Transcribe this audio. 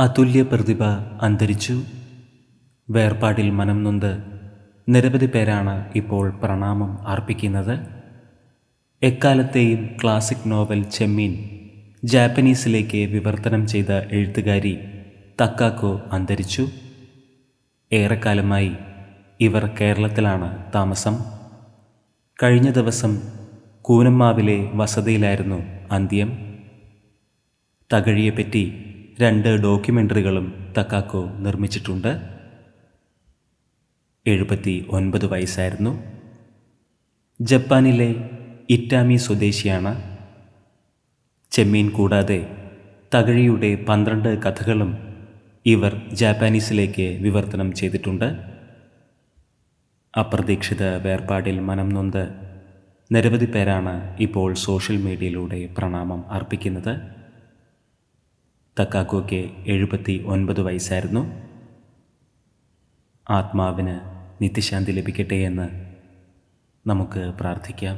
അതുല്യ പ്രതിഭ അന്തരിച്ചു. വേർപാടിൽ മനം നൊന്ത് നിരവധി പേരാണ് ഇപ്പോൾ പ്രണാമം അർപ്പിക്കുന്നത്. എക്കാലത്തെയും ക്ലാസിക് നോവൽ ചെമ്മീൻ ജാപ്പനീസിലേക്ക് വിവർത്തനം ചെയ്ത എഴുത്തുകാരി തക്കാക്കോ അന്തരിച്ചു. ഏറെക്കാലമായി ഇവർ കേരളത്തിലാണ് താമസം. കഴിഞ്ഞ ദിവസം കൂനമ്മാവിലെ വസതിയിലായിരുന്നു അന്ത്യം. തകഴിയെപ്പറ്റി 2 ഡോക്യുമെൻ്ററികളും തക്കാക്കോ നിർമ്മിച്ചിട്ടുണ്ട്. 79 വയസ്സായിരുന്നു. ജപ്പാനിലെ ഇറ്റാമി സ്വദേശിയാണ്. ചെമ്മീൻ കൂടാതെ തകഴിയുടെ 12 കഥകളും ഇവർ ജാപ്പനീസിലേക്ക് വിവർത്തനം ചെയ്തിട്ടുണ്ട്. അപ്രതീക്ഷിത വേർപാടിൽ മനം നൊന്ത് നിരവധി പേരാണ് ഇപ്പോൾ സോഷ്യൽ മീഡിയയിലൂടെ പ്രണാമം അർപ്പിക്കുന്നത്. തക്കാക്കോയ്ക്ക് 79 വയസ്സായിരുന്നു. ആത്മാവിന് നിത്യശാന്തി ലഭിക്കട്ടെ എന്ന് നമുക്ക് പ്രാർത്ഥിക്കാം.